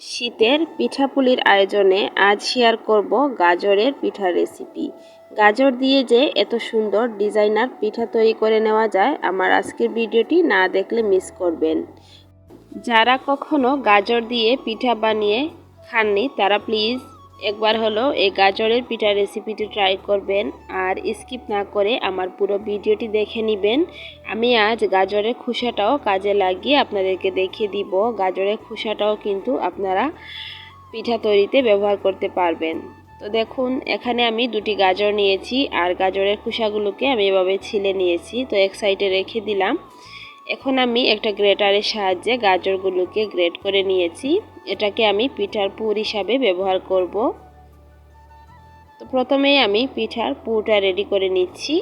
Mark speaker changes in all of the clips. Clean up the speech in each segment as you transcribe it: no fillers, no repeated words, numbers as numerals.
Speaker 1: শীতের পিঠাপুলির আয়োজনে আজ শেয়ার করব গাজরের পিঠার রেসিপি। গাজর দিয়ে যে এত সুন্দর ডিজাইনার পিঠা তৈরি করে নেওয়া যায়, আমার আজকের ভিডিওটি না দেখলে মিস করবেন। যারা কখনো গাজর দিয়ে পিঠা বানিয়ে খাননি তারা প্লিজ একবার হলো এই গাজরের পিঠা রেসিপিটি ট্রাই করবেন আর স্কিপ না করে আমার পুরো ভিডিওটি দেখে নেবেন। আমি আজ গাজরের খোসাটাও কাজে লাগিয়ে আপনাদেরকে দেখিয়ে দিব। গাজরের খোসাটাও কিন্তু আপনারা পিঠা তৈরিতে ব্যবহার করতে পারবেন। তো দেখুন, এখানে আমি দুটি গাজর নিয়েছি আর গাজরের খোসাগুলোকে আমি এভাবে ছিলে নিয়েছি। তো এক সাইডে রেখে দিলাম। এখন আমি একটা গ্রেটারের সাহায্যে গাজরগুলোকে গ্রেট করে নিয়েছি। এটাকে আমি পিঠার পুর হিসাবে ব্যবহার করব। তো প্রথমেই আমি পিঠার পুরটা রেডি করে নিচ্ছি।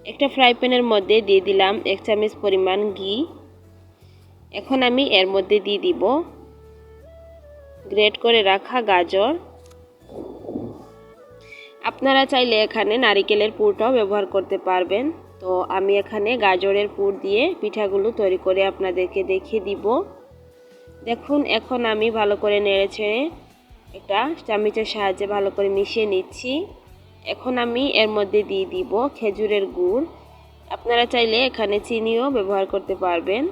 Speaker 1: একটা ফ্রাই প্যানের মধ্যে দিয়ে দিলাম 1 চামচ পরিমাণ ঘি। এখন আমি এর মধ্যে দিয়ে দিব গ্রেট করে রাখা গাজর। আপনারা চাইলে এখানে নারিকেলের পুরটাও ব্যবহার করতে পারবেন। তো আমি এখানে গাজরের পুর দিয়ে পিঠাগুলো তৈরি করে আপনাদেরকে দেখিয়ে দিব। দেখুন, এখন আমি ভালো করে নেড়েচেড়ে একটা চামচের সাহায্যে ভালো করে মিশিয়ে নিচ্ছি। এখন আমি এর মধ্যে দিয়ে দিব খেজুরের গুড়। আপনারা চাইলে এখানে চিনিও ব্যবহার করতে পারবেন।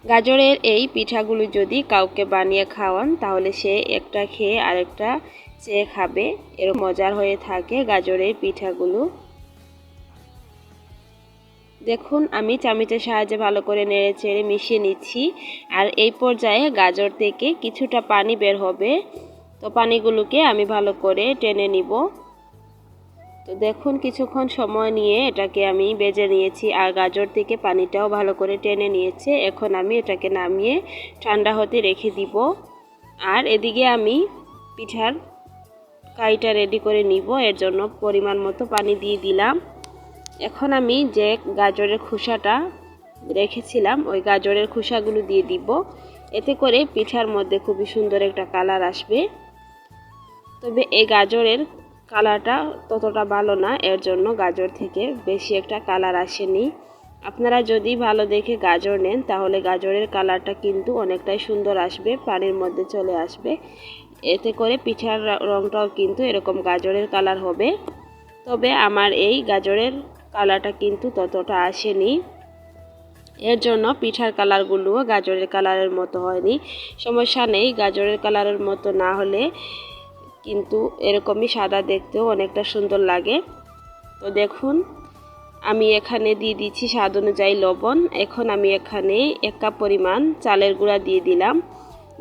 Speaker 1: গাজরের এই পিঠাগুলো যদি কাউকে বানিয়ে খাওয়ান তাহলে সে একটা খেয়ে আরেকটা চেয়ে খাবে, এরকম মজার হয়ে থাকে গাজরের পিঠাগুলো। দেখুন, আমি চামচের সাহায্যে ভালো করে নেড়েচেড়ে মিশিয়ে নিচ্ছি। আর এই পর্যায়ে গাজর থেকে কিছুটা পানি বের হবে। তো পানিগুলোকে আমি ভালো করে টেনে নিব। তো দেখুন, কিছুক্ষণ সময় নিয়ে এটাকে আমি ভেজে নিয়েছি আর গাজর থেকে পানিটাও ভালো করে টেনে নিয়েছে। এখন আমি এটাকে নামিয়ে ঠান্ডা হতে রেখে দিব। আর এদিকে আমি পিঠার কাইটা রেডি করে নিব। এর জন্য পরিমাণ মতো পানি দিয়ে দিলাম। এখন আমি যে গাজরের খোসাটা রেখেছিলাম ওই গাজরের খোসাগুলো দিয়ে দিব। এতে করে পিঠার মধ্যে খুবই সুন্দর একটা কালার আসবে। তবে এই গাজরের কালারটা ততটা ভালো না, এর জন্য গাজর থেকে বেশি একটা কালার আসেনি। আপনারা যদি ভালো দেখে গাজর নেন তাহলে গাজরের কালারটা কিন্তু অনেকটাই সুন্দর আসবে, পানির মধ্যে চলে আসবে। এতে করে পিঠার রংটাও কিন্তু এরকম গাজরের কালার হবে। তবে আমার এই গাজরের কালারটা কিন্তু ততটা আসেনি, এর জন্য পিঠার কালারগুলোও গাজরের কালারের মতো হয়নি। সমস্যা নেই, গাজরের কালারের মতো না হলে কিন্তু এরকমই সাদা দেখতেও অনেকটা সুন্দর লাগে। তো দেখুন, আমি এখানে দিয়ে দিচ্ছি স্বাদ অনুযায়ী লবণ। এখন আমি এখানে 1 কাপ পরিমাণ চালের গুঁড়া দিয়ে দিলাম।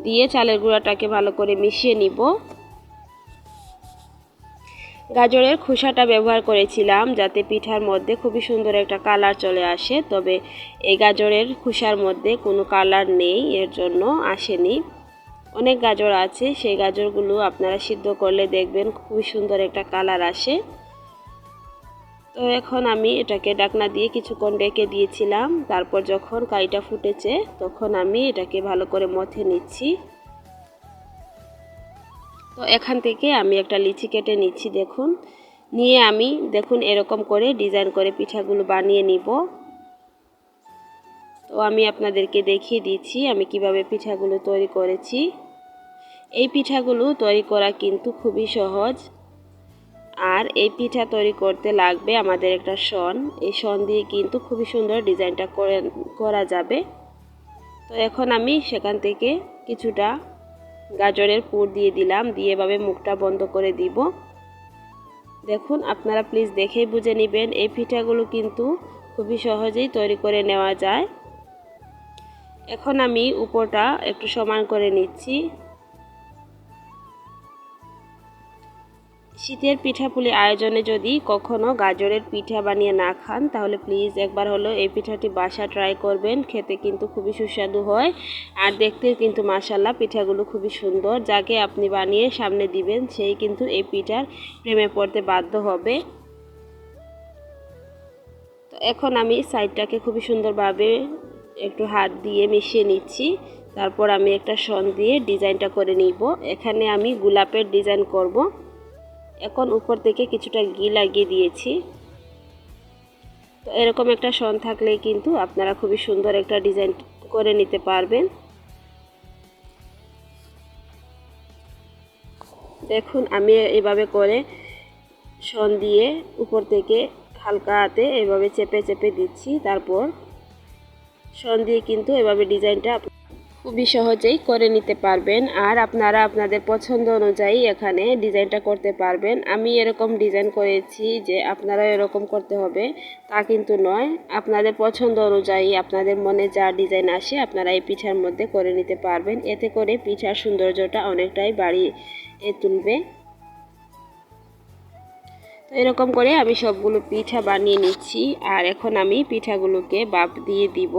Speaker 1: দিয়ে চালের গুঁড়াটাকে ভালো করে মিশিয়ে নিব। গাজরের খোসাটা ব্যবহার করেছিলাম যাতে পিঠার মধ্যে খুবই সুন্দর একটা কালার চলে আসে। তবে এই গাজরের খোসার মধ্যে কোনো কালার নেই, এর জন্য আসেনি। অনেক গাজর আছে, সেই গাজরগুলো আপনারা সিদ্ধ করলে দেখবেন খুবই সুন্দর একটা কালার আসে। তো এখন আমি এটাকে ঢাকনা দিয়ে কিছুক্ষণ ঢেকে দিয়েছিলাম। তারপর যখন কাইটা ফুটেছে তখন আমি এটাকে ভালো করে মথে নিচ্ছি। তো এখান থেকে আমি একটা লিচি কেটে নিচ্ছি। দেখুন, নিয়ে আমি দেখুন এরকম করে ডিজাইন করে পিঠাগুলো বানিয়ে নিব। তো আমি আপনাদেরকে দেখিয়ে দিচ্ছি আমি কিভাবে পিঠাগুলো তৈরি করেছি। এই পিঠাগুলো তৈরি করা কিন্তু খুবই সহজ। আর এই পিঠা তৈরি করতে লাগবে আমাদের একটা শন। এই শন দিয়ে কিন্তু খুবই সুন্দর ডিজাইনটা করা যাবে। তো এখন আমি সেখান থেকে কিছুটা গাজরের পুর দিয়ে দিলাম, দিয়ে এভাবে মুখটা বন্ধ করে দিব। দেখুন, আপনারা প্লিজ দেখেই বুঝে নেবেন এই পিঠাগুলো কিন্তু খুবই সহজেই তৈরি করে নেওয়া যায়। এখন আমি উপরটা একটু সমান করে নিচ্ছি। শীতের পিঠাপুলি আয়োজনে যদি কখনো গাজরের পিঠা বানিয়ে না খান তাহলে প্লিজ একবার হলো এই পিঠাটি বাসা ট্রাই করবেন। খেতে কিন্তু খুবই সুস্বাদু হয় আর দেখতে কিন্তু মাশাআল্লাহ পিঠাগুলো খুবই সুন্দর। যাকে আপনি বানিয়ে সামনে দিবেন সেই কিন্তু এই পিঠার প্রেমে পড়তে বাধ্য হবে। তো এখন আমি সাইডটাকে খুবই সুন্দরভাবে একটু হাত দিয়ে মিশিয়ে নিচ্ছি। তারপর আমি একটা শন দিয়ে ডিজাইনটা করে নিব। এখানে আমি গোলাপের ডিজাইন করব। এখন উপর থেকে কিছুটা ঘি লাগিয়ে দিয়েছি। তো এরকম একটা শন থাকলে কিন্তু আপনারা খুবই সুন্দর একটা ডিজাইন করে নিতে পারবেন। দেখুন আমি এভাবে করে শন দিয়ে উপর থেকে হালকা হাতে এভাবে চেপে চেপে দিচ্ছি। তারপর শন দিয়ে কিন্তু এভাবে ডিজাইনটা খুবই সহজেই করে নিতে পারবেন। আর আপনারা আপনাদের পছন্দ অনুযায়ী এখানে ডিজাইনটা করতে পারবেন। আমি এরকম ডিজাইন করেছি যে আপনারা এরকম করতে হবে তা কিন্তু নয়। আপনাদের পছন্দ অনুযায়ী আপনাদের মনে যা ডিজাইন আসে আপনারা এই পিঠার মধ্যে করে নিতে পারবেন। এতে করে পিঠার সৌন্দর্যটা অনেকটাই বাড়িয়ে তুলবে। তো এরকম করে আমি সবগুলো পিঠা বানিয়ে নিচ্ছি। আর এখন আমি পিঠাগুলোকে ভাপ দিয়ে দিব।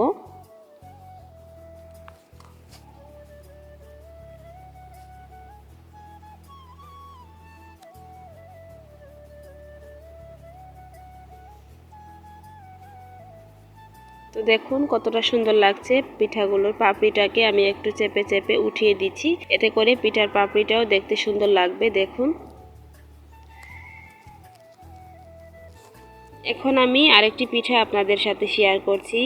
Speaker 1: তো দেখুন কতটা সুন্দর লাগছে পিঠাগুলোর পাপড়িটাকে আমি একটু চেপে চেপে উঠিয়ে দিচ্ছি। এতে করে পিঠার পাপড়িটাও দেখতে সুন্দর লাগবে। দেখুন এখন আমি আরেকটি পিঠা আপনাদের সাথে শেয়ার করছি।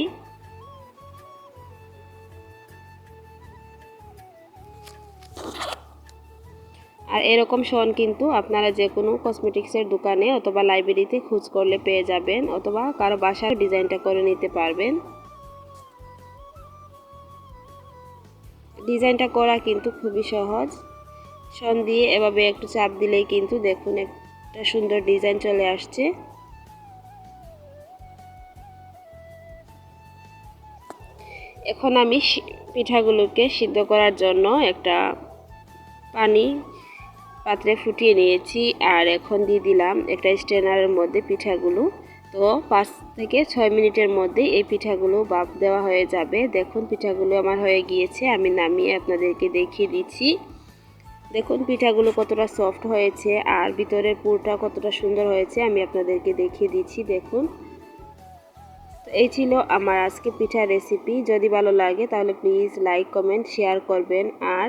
Speaker 1: আর এরকম শন কিন্তু আপনারা যে কোনো কসমেটিক্সের দোকানে অথবা লাইব্রেরিতে খোঁজ করলে পেয়ে যাবেন, অথবা কারো বাসার ডিজাইনটা করে নিতে পারবেন। ডিজাইনটা করা কিন্তু খুবই সহজ। শন দিয়ে এভাবে একটু চাপ দিলেই কিন্তু দেখুন একটা সুন্দর ডিজাইন চলে আসছে। এখন আমি পিঠাগুলোকে সিদ্ধ করার জন্য একটা পানি পাত্রে ফুটিয়ে নিয়েছি। আর এখন দিয়ে দিলাম একটা স্ট্রেনারের মধ্যে পিঠাগুলো। তো 5 থেকে 6 মিনিটের মধ্যে এই পিঠাগুলো ভাপ দেওয়া হয়ে যাবে। দেখুন পিঠাগুলো আমার হয়ে গিয়েছে, আমি নামিয়ে আপনাদেরকে দেখিয়ে দিচ্ছি। দেখুন পিঠাগুলো কতটা সফট হয়েছে আর ভিতরের পুরটা কতটা সুন্দর হয়েছে আমি আপনাদেরকে দেখিয়ে দিচ্ছি। দেখুন, তো এই ছিল আমার আজকে পিঠার রেসিপি। যদি ভালো লাগে তাহলে প্লিজ লাইক কমেন্ট শেয়ার করবেন। আর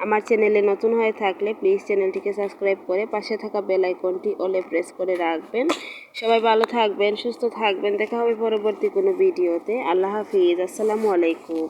Speaker 1: আমার চ্যানেলে নতুন হয়ে থাকলে প্লিজ চ্যানেলটিকে সাবস্ক্রাইব করে পাশে থাকা বেল আইকনটি অলে প্রেস করে রাখবেন। সবাই ভালো থাকবেন, সুস্থ থাকবেন। দেখা হবে পরবর্তী কোনো ভিডিওতে। আল্লাহ হাফিজ। আসসালামু আলাইকুম।